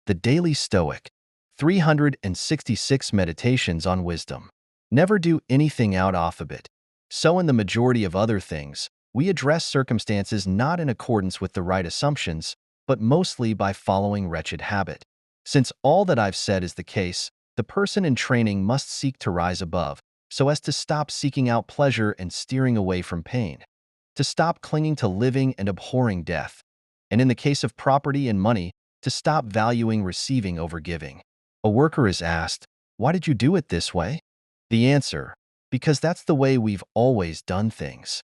The Daily Stoic, 366 Meditations on Wisdom. Never do anything out of habit. So in the majority of other things, we address circumstances not in accordance with the right assumptions, but mostly by following wretched habit. Since all that I've said is the case, the person in training must seek to rise above, so as to stop seeking out pleasure and steering away from pain, to stop clinging to living and abhorring death, and in the case of property and money, to stop valuing receiving over giving. A worker is asked, "Why did you do it this way?" The answer, "Because that's the way we've always done things."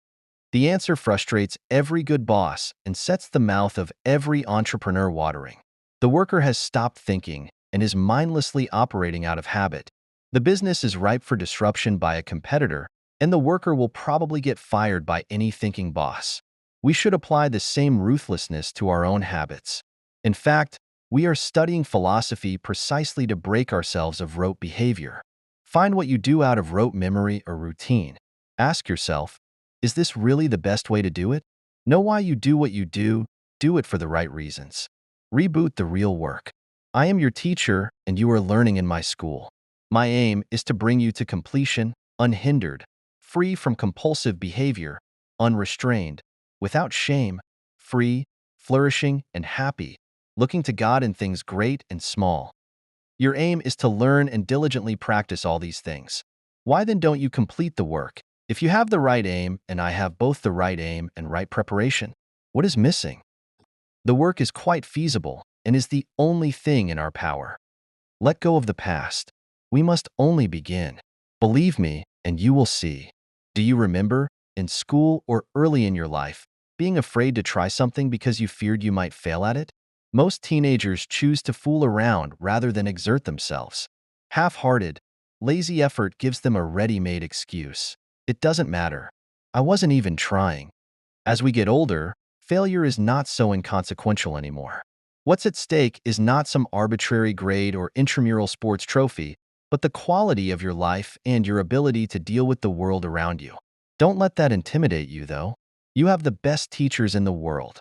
The answer frustrates every good boss and sets the mouth of every entrepreneur watering. The worker has stopped thinking and is mindlessly operating out of habit. The business is ripe for disruption by a competitor, and the worker will probably get fired by any thinking boss. We should apply the same ruthlessness to our own habits. In fact, we are studying philosophy precisely to break ourselves of rote behavior. Find what you do out of rote memory or routine. Ask yourself, is this really the best way to do it? Know why you do what you do it for the right reasons. Reboot the real work. I am your teacher, and you are learning in my school. My aim is to bring you to completion, unhindered, free from compulsive behavior, unrestrained, without shame, free, flourishing, and happy, looking to God in things great and small. Your aim is to learn and diligently practice all these things. Why then don't you complete the work? If you have the right aim, and I have both the right aim and right preparation, what is missing? The work is quite feasible and is the only thing in our power. Let go of the past. We must only begin. Believe me, and you will see. Do you remember, in school or early in your life, being afraid to try something because you feared you might fail at it? Most teenagers choose to fool around rather than exert themselves. Half-hearted, lazy effort gives them a ready-made excuse. It doesn't matter. I wasn't even trying. As we get older, failure is not so inconsequential anymore. What's at stake is not some arbitrary grade or intramural sports trophy, but the quality of your life and your ability to deal with the world around you. Don't let that intimidate you, though. You have the best teachers in the world,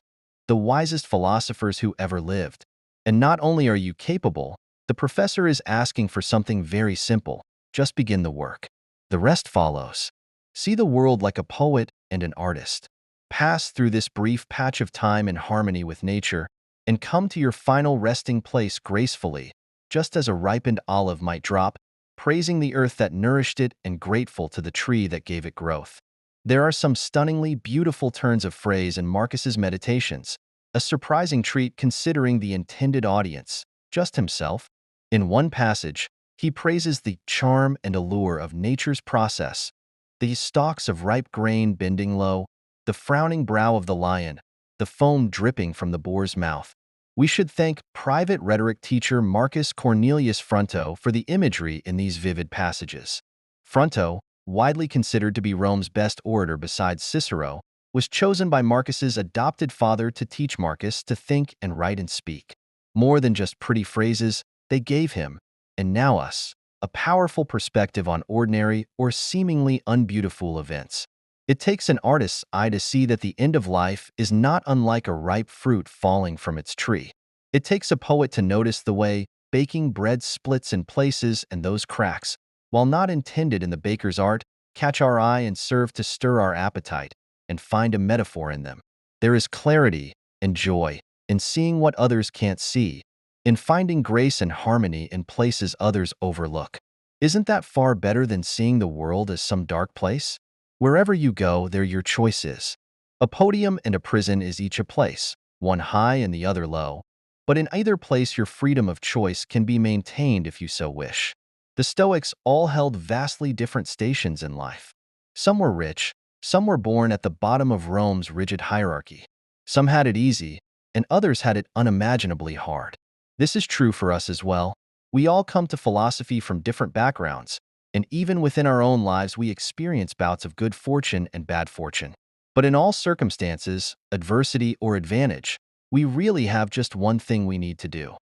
the wisest philosophers who ever lived. And not only are you capable, the professor is asking for something very simple. Just begin the work. The rest follows. See the world like a poet and an artist. Pass through this brief patch of time in harmony with nature, and come to your final resting place gracefully, just as a ripened olive might drop, praising the earth that nourished it and grateful to the tree that gave it growth. There are some stunningly beautiful turns of phrase in Marcus's Meditations, a surprising treat considering the intended audience, just himself. In one passage, he praises the charm and allure of nature's process, the stalks of ripe grain bending low, the frowning brow of the lion, the foam dripping from the boar's mouth. We should thank private rhetoric teacher Marcus Cornelius Fronto for the imagery in these vivid passages. Fronto, widely considered to be Rome's best orator besides Cicero, was chosen by Marcus's adopted father to teach Marcus to think and write and speak. More than just pretty phrases, they gave him, and now us, a powerful perspective on ordinary or seemingly unbeautiful events. It takes an artist's eye to see that the end of life is not unlike a ripe fruit falling from its tree. It takes a poet to notice the way baking bread splits in places and those cracks, while not intended in the baker's art, catch our eye and serve to stir our appetite, and find a metaphor in them. There is clarity and joy in seeing what others can't see, in finding grace and harmony in places others overlook. Isn't that far better than seeing the world as some dark place? Wherever you go, there your choice is. A podium and a prison is each a place, one high and the other low. But in either place your freedom of choice can be maintained if you so wish. The Stoics all held vastly different stations in life. Some were rich, some were born at the bottom of Rome's rigid hierarchy. Some had it easy, and others had it unimaginably hard. This is true for us as well. We all come to philosophy from different backgrounds, and even within our own lives we experience bouts of good fortune and bad fortune. But in all circumstances, adversity or advantage, we really have just one thing we need to do.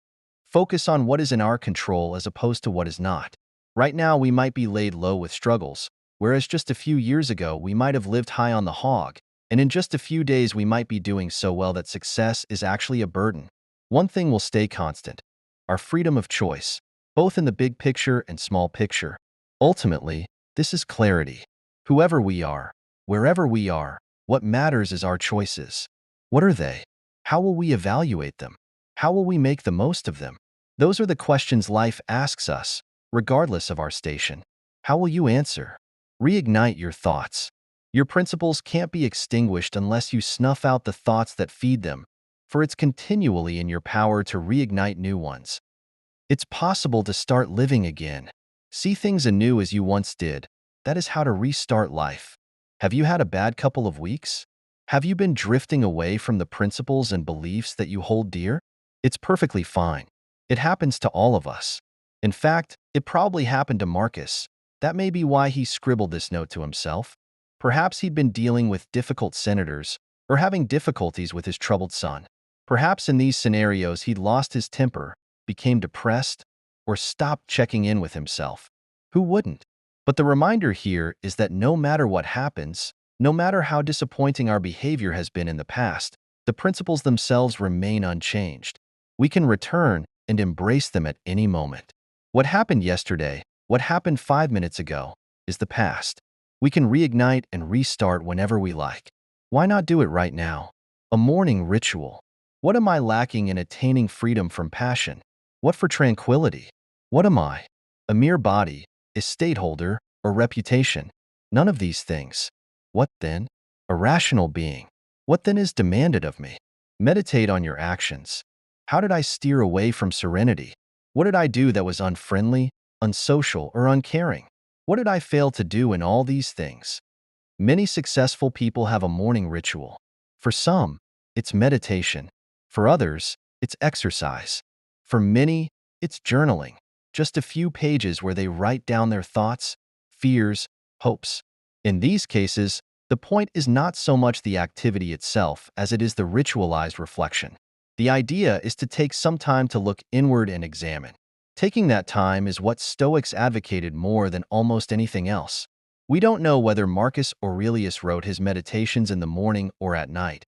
Focus on what is in our control as opposed to what is not. Right now we might be laid low with struggles, whereas just a few years ago we might have lived high on the hog, and in just a few days we might be doing so well that success is actually a burden. One thing will stay constant. our freedom of choice, both in the big picture and small picture. Ultimately, this is clarity. Whoever we are, wherever we are, what matters is our choices. What are they? How will we evaluate them? How will we make the most of them? Those are the questions life asks us, regardless of our station. How will you answer? Reignite your thoughts. Your principles can't be extinguished unless you snuff out the thoughts that feed them, for it's continually in your power to reignite new ones. It's possible to start living again. See things anew as you once did. That is how to restart life. Have you had a bad couple of weeks? Have you been drifting away from the principles and beliefs that you hold dear? It's perfectly fine. It happens to all of us. In fact, it probably happened to Marcus. That may be why he scribbled this note to himself. Perhaps he'd been dealing with difficult senators or having difficulties with his troubled son. Perhaps in these scenarios he'd lost his temper, became depressed, or stopped checking in with himself. Who wouldn't? But the reminder here is that no matter what happens, no matter how disappointing our behavior has been in the past, the principles themselves remain unchanged. We can return and embrace them at any moment. What happened yesterday, what happened 5 minutes ago, is the past. We can reignite and restart whenever we like. Why not do it right now? A morning ritual. What am I lacking in attaining freedom from passion? What for tranquility? What am I? A mere body, estate holder, or reputation? None of these things. What then? A rational being. What then is demanded of me? Meditate on your actions. How did I steer away from serenity? What did I do that was unfriendly, unsocial, or uncaring? What did I fail to do in all these things? Many successful people have a morning ritual. For some, it's meditation. For others, it's exercise. For many, it's journaling. Just a few pages where they write down their thoughts, fears, hopes. In these cases, the point is not so much the activity itself as it is the ritualized reflection. The idea is to take some time to look inward and examine. Taking that time is what Stoics advocated more than almost anything else. We don't know whether Marcus Aurelius wrote his meditations in the morning or at night,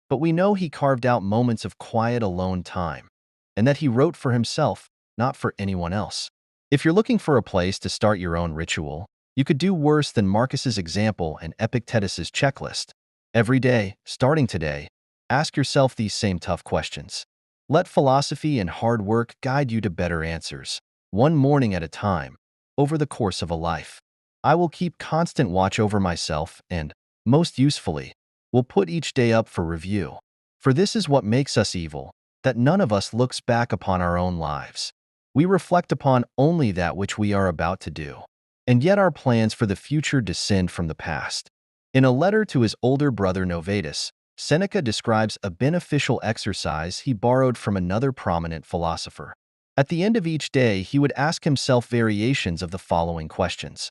but we know he carved out moments of quiet alone time, and that he wrote for himself, not for anyone else. If you're looking for a place to start your own ritual, you could do worse than Marcus's example and Epictetus's checklist. Every day, starting today, ask yourself these same tough questions. Let philosophy and hard work guide you to better answers, one morning at a time, over the course of a life. I will keep constant watch over myself and, most usefully, will put each day up for review. For this is what makes us evil, that none of us looks back upon our own lives. We reflect upon only that which we are about to do, and yet our plans for the future descend from the past. In a letter to his older brother Novatus, Seneca describes a beneficial exercise he borrowed from another prominent philosopher. At the end of each day, he would ask himself variations of the following questions.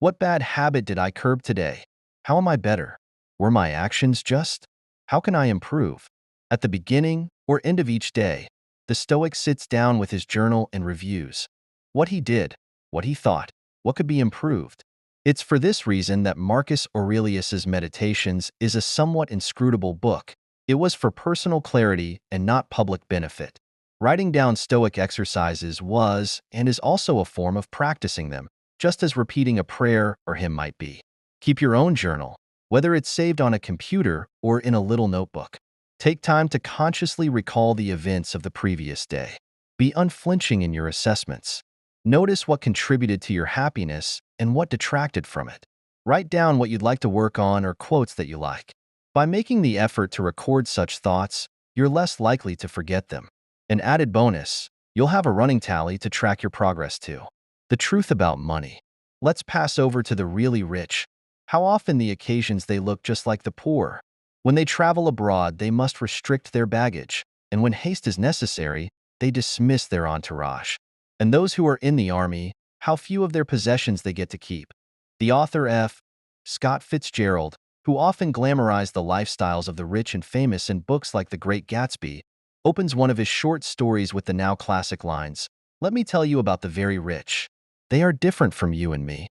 What bad habit did I curb today? How am I better? Were my actions just? How can I improve? At the beginning or end of each day, the Stoic sits down with his journal and reviews what he did, what he thought, what could be improved. It's for this reason that Marcus Aurelius's Meditations is a somewhat inscrutable book. It was for personal clarity and not public benefit. Writing down Stoic exercises was and is also a form of practicing them, just as repeating a prayer or hymn might be. Keep your own journal, whether it's saved on a computer or in a little notebook. Take time to consciously recall the events of the previous day. Be unflinching in your assessments. Notice what contributed to your happiness and what detracted from it. Write down what you'd like to work on or quotes that you like. By making the effort to record such thoughts, you're less likely to forget them. An added bonus, you'll have a running tally to track your progress to. The truth about money. Let's pass over to the really rich. How often the occasions they look just like the poor. When they travel abroad, they must restrict their baggage, and when haste is necessary, they dismiss their entourage. And those who are in the army, how few of their possessions they get to keep. The author F. Scott Fitzgerald, who often glamorized the lifestyles of the rich and famous in books like The Great Gatsby, opens one of his short stories with the now classic lines, "Let me tell you about the very rich. They are different from you and me."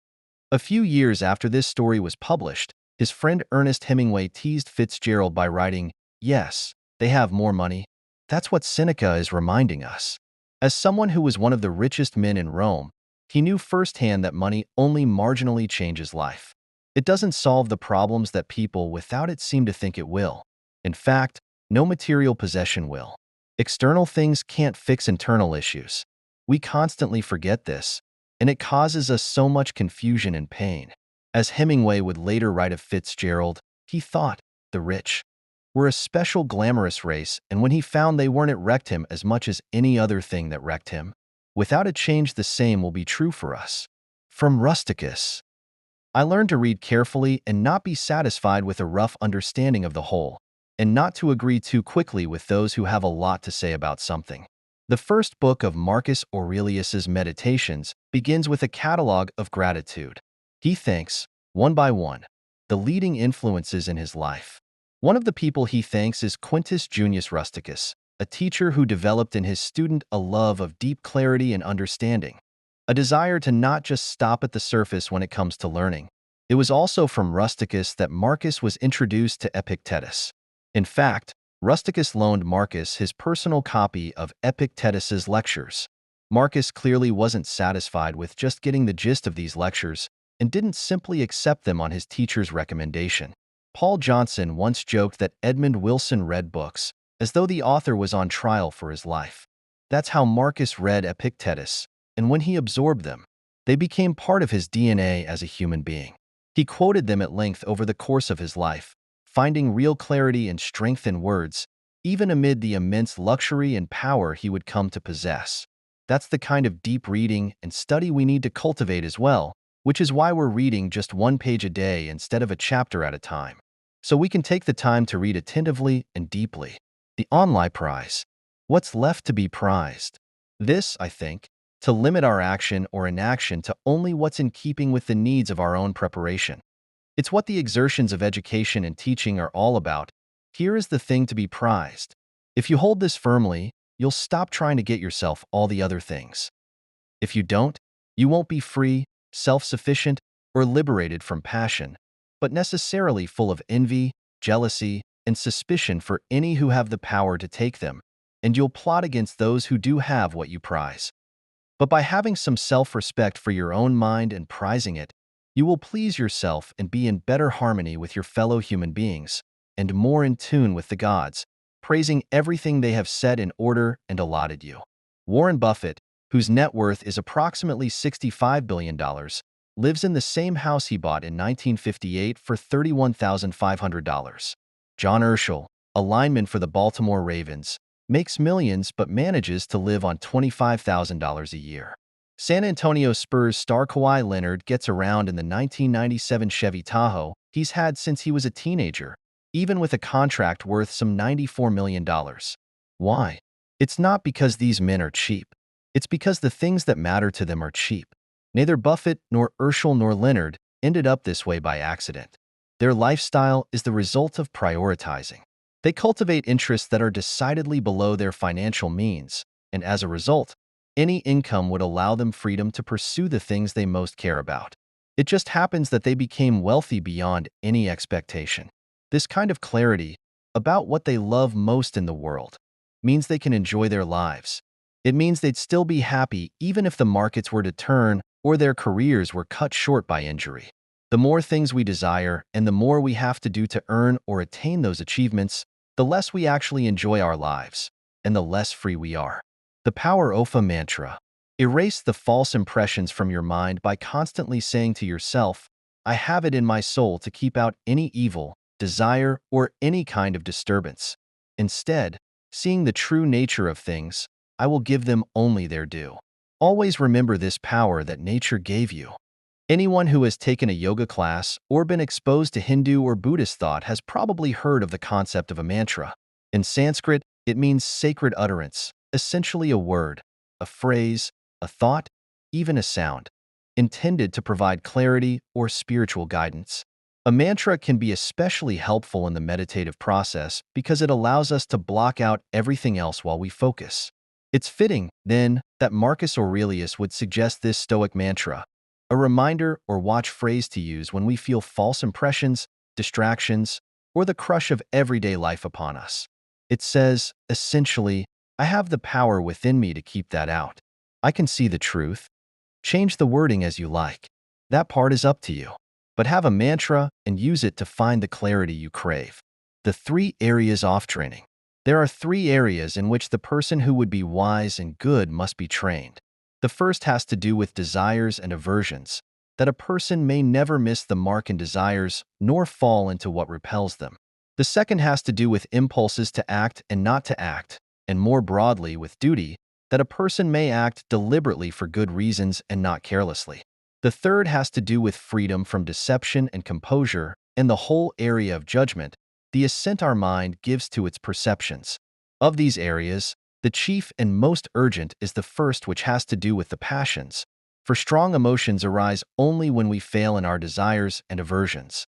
A few years after this story was published, his friend Ernest Hemingway teased Fitzgerald by writing, "Yes, they have more money." That's what Seneca is reminding us. As someone who was one of the richest men in Rome, he knew firsthand that money only marginally changes life. It doesn't solve the problems that people without it seem to think it will. In fact, no material possession will. External things can't fix internal issues. We constantly forget this, and it causes us so much confusion and pain. As Hemingway would later write of Fitzgerald, he thought, the rich were a special glamorous race, and when he found they weren't, it wrecked him as much as any other thing that wrecked him. Without a change, the same will be true for us. From Rusticus. I learned to read carefully and not be satisfied with a rough understanding of the whole, and not to agree too quickly with those who have a lot to say about something. The first book of Marcus Aurelius's Meditations begins with a catalogue of gratitude. He thanks, one by one, the leading influences in his life. One of the people he thanks is Quintus Junius Rusticus, a teacher who developed in his student a love of deep clarity and understanding, a desire to not just stop at the surface when it comes to learning. It was also from Rusticus that Marcus was introduced to Epictetus. In fact, Rusticus loaned Marcus his personal copy of Epictetus's lectures. Marcus clearly wasn't satisfied with just getting the gist of these lectures and didn't simply accept them on his teacher's recommendation. Paul Johnson once joked that Edmund Wilson read books as though the author was on trial for his life. That's how Marcus read Epictetus, and when he absorbed them, they became part of his DNA as a human being. He quoted them at length over the course of his life, finding real clarity and strength in words, even amid the immense luxury and power he would come to possess. That's the kind of deep reading and study we need to cultivate as well, which is why we're reading just one page a day instead of a chapter at a time, so we can take the time to read attentively and deeply. The online prize. What's left to be prized? This, I think, to limit our action or inaction to only what's in keeping with the needs of our own preparation. It's what the exertions of education and teaching are all about. Here is the thing to be prized. If you hold this firmly, you'll stop trying to get yourself all the other things. If you don't, you won't be free, self-sufficient, or liberated from passion, but necessarily full of envy, jealousy, and suspicion for any who have the power to take them, and you'll plot against those who do have what you prize. But by having some self-respect for your own mind and prizing it, you will please yourself and be in better harmony with your fellow human beings, and more in tune with the gods, praising everything they have set in order and allotted you. Warren Buffett, whose net worth is approximately $65 billion, lives in the same house he bought in 1958 for $31,500. John Urschel, a lineman for the Baltimore Ravens, makes millions but manages to live on $25,000 a year. San Antonio Spurs star Kawhi Leonard gets around in the 1997 Chevy Tahoe he's had since he was a teenager, even with a contract worth some $94 million. Why? It's not because these men are cheap. It's because the things that matter to them are cheap. Neither Buffett nor Urschel nor Leonard ended up this way by accident. Their lifestyle is the result of prioritizing. They cultivate interests that are decidedly below their financial means, and as a result, any income would allow them freedom to pursue the things they most care about. It just happens that they became wealthy beyond any expectation. This kind of clarity about what they love most in the world means they can enjoy their lives. It means they'd still be happy even if the markets were to turn or their careers were cut short by injury. The more things we desire and the more we have to do to earn or attain those achievements, the less we actually enjoy our lives, and the less free we are. The Power OFA mantra. Erase the false impressions from your mind by constantly saying to yourself, I have it in my soul to keep out any evil, desire, or any kind of disturbance. Instead, seeing the true nature of things, I will give them only their due. Always remember this power that nature gave you. Anyone who has taken a yoga class or been exposed to Hindu or Buddhist thought has probably heard of the concept of a mantra. In Sanskrit, it means sacred utterance, essentially a word, a phrase, a thought, even a sound, intended to provide clarity or spiritual guidance. A mantra can be especially helpful in the meditative process because it allows us to block out everything else while we focus. It's fitting, then, that Marcus Aurelius would suggest this Stoic mantra, a reminder or watch phrase to use when we feel false impressions, distractions, or the crush of everyday life upon us. It says, essentially, I have the power within me to keep that out. I can see the truth. Change the wording as you like. That part is up to you. But have a mantra and use it to find the clarity you crave. The 3 areas off training. There are 3 areas in which the person who would be wise and good must be trained. The first has to do with desires and aversions, that a person may never miss the mark in desires nor fall into what repels them. The second has to do with impulses to act and not to act, and more broadly with duty, that a person may act deliberately for good reasons and not carelessly. The third has to do with freedom from deception and composure and the whole area of judgment, the assent our mind gives to its perceptions. Of these areas, the chief and most urgent is the first, which has to do with the passions, for strong emotions arise only when we fail in our desires and aversions.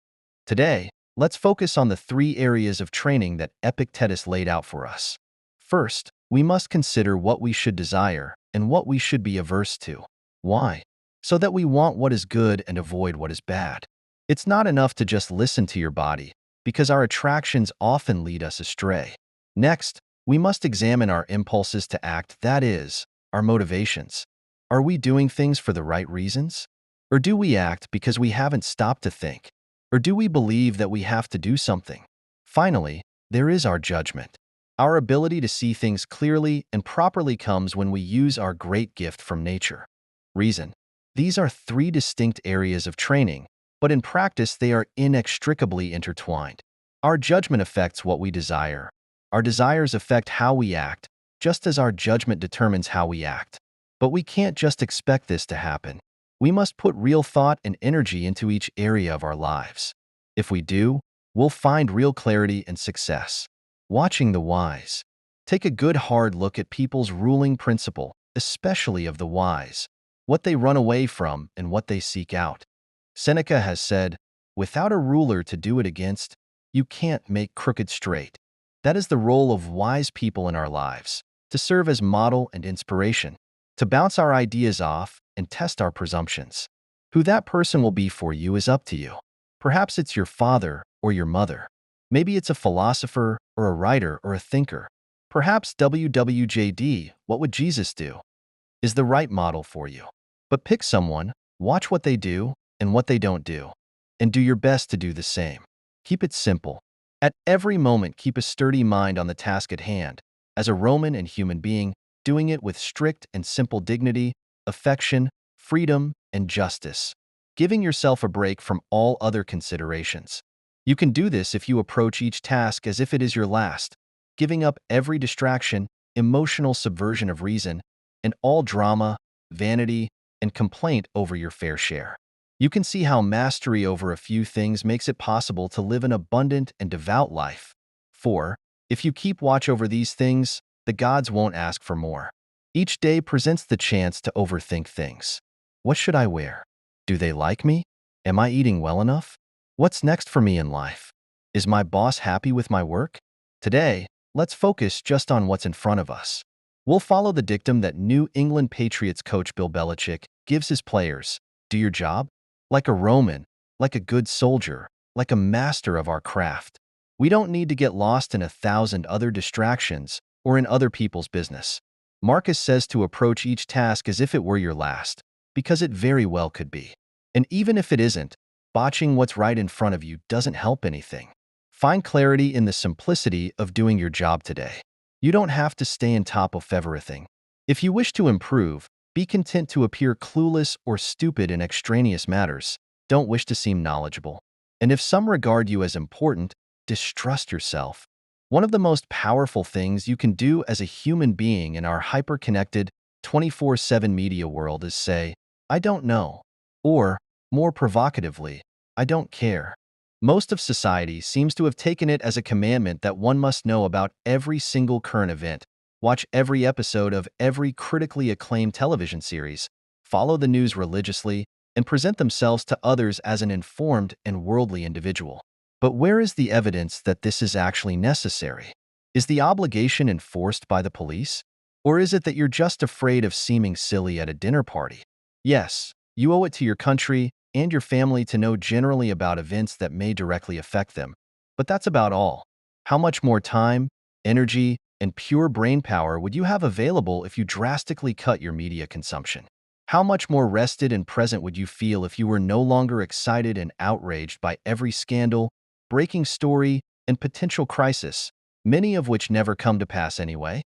Today, let's focus on the 3 areas of training that Epictetus laid out for us. First, we must consider what we should desire and what we should be averse to. Why? So that we want what is good and avoid what is bad. It's not enough to just listen to your body, because our attractions often lead us astray. Next, we must examine our impulses to act, that is, our motivations. Are we doing things for the right reasons? Or do we act because we haven't stopped to think? Or do we believe that we have to do something? Finally, there is our judgment. Our ability to see things clearly and properly comes when we use our great gift from nature, reason. These are 3 distinct areas of training, but in practice they are inextricably intertwined. Our judgment affects what we desire. Our desires affect how we act, just as our judgment determines how we act. But we can't just expect this to happen. We must put real thought and energy into each area of our lives. If we do, we'll find real clarity and success. Watching the wise. Take a good hard look at people's ruling principle, especially of the wise, what they run away from and what they seek out. Seneca has said, "Without a ruler to do it against, you can't make crooked straight." That is the role of wise people in our lives, to serve as model and inspiration, to bounce our ideas off and test our presumptions. Who that person will be for you is up to you. Perhaps it's your father or your mother. Maybe it's a philosopher or a writer or a thinker. Perhaps WWJD, what would Jesus do, is the right model for you. But pick someone, watch what they do and what they don't do, and do your best to do the same. Keep it simple. At every moment, keep a sturdy mind on the task at hand, as a Roman and human being, doing it with strict and simple dignity, affection, freedom, and justice, giving yourself a break from all other considerations. You can do this if you approach each task as if it is your last, giving up every distraction, emotional subversion of reason, and all drama, vanity, and complaint over your fair share. You can see how mastery over a few things makes it possible to live an abundant and devout life. 4. If you keep watch over these things, the gods won't ask for more. Each day presents the chance to overthink things. What should I wear? Do they like me? Am I eating well enough? What's next for me in life? Is my boss happy with my work? Today, let's focus just on what's in front of us. We'll follow the dictum that New England Patriots coach Bill Belichick gives his players: do your job like a Roman, like a good soldier, like a master of our craft. We don't need to get lost in 1,000 other distractions or in other people's business. Marcus says to approach each task as if it were your last, because it very well could be. And even if it isn't, botching what's right in front of you doesn't help anything. Find clarity in the simplicity of doing your job today. You don't have to stay on top of everything. If you wish to improve, be content to appear clueless or stupid in extraneous matters. Don't wish to seem knowledgeable. And if some regard you as important, distrust yourself. One of the most powerful things you can do as a human being in our hyper-connected, 24/7 media world is say, "I don't know," or, more provocatively, "I don't care." Most of society seems to have taken it as a commandment that one must know about every single current event, watch every episode of every critically acclaimed television series, follow the news religiously, and present themselves to others as an informed and worldly individual. But where is the evidence that this is actually necessary? Is the obligation enforced by the police? Or is it that you're just afraid of seeming silly at a dinner party? Yes, you owe it to your country and your family to know generally about events that may directly affect them. But that's about all. How much more time, energy, and pure brain power would you have available if you drastically cut your media consumption? How much more rested and present would you feel if you were no longer excited and outraged by every scandal, breaking story, and potential crisis, many of which never come to pass anyway?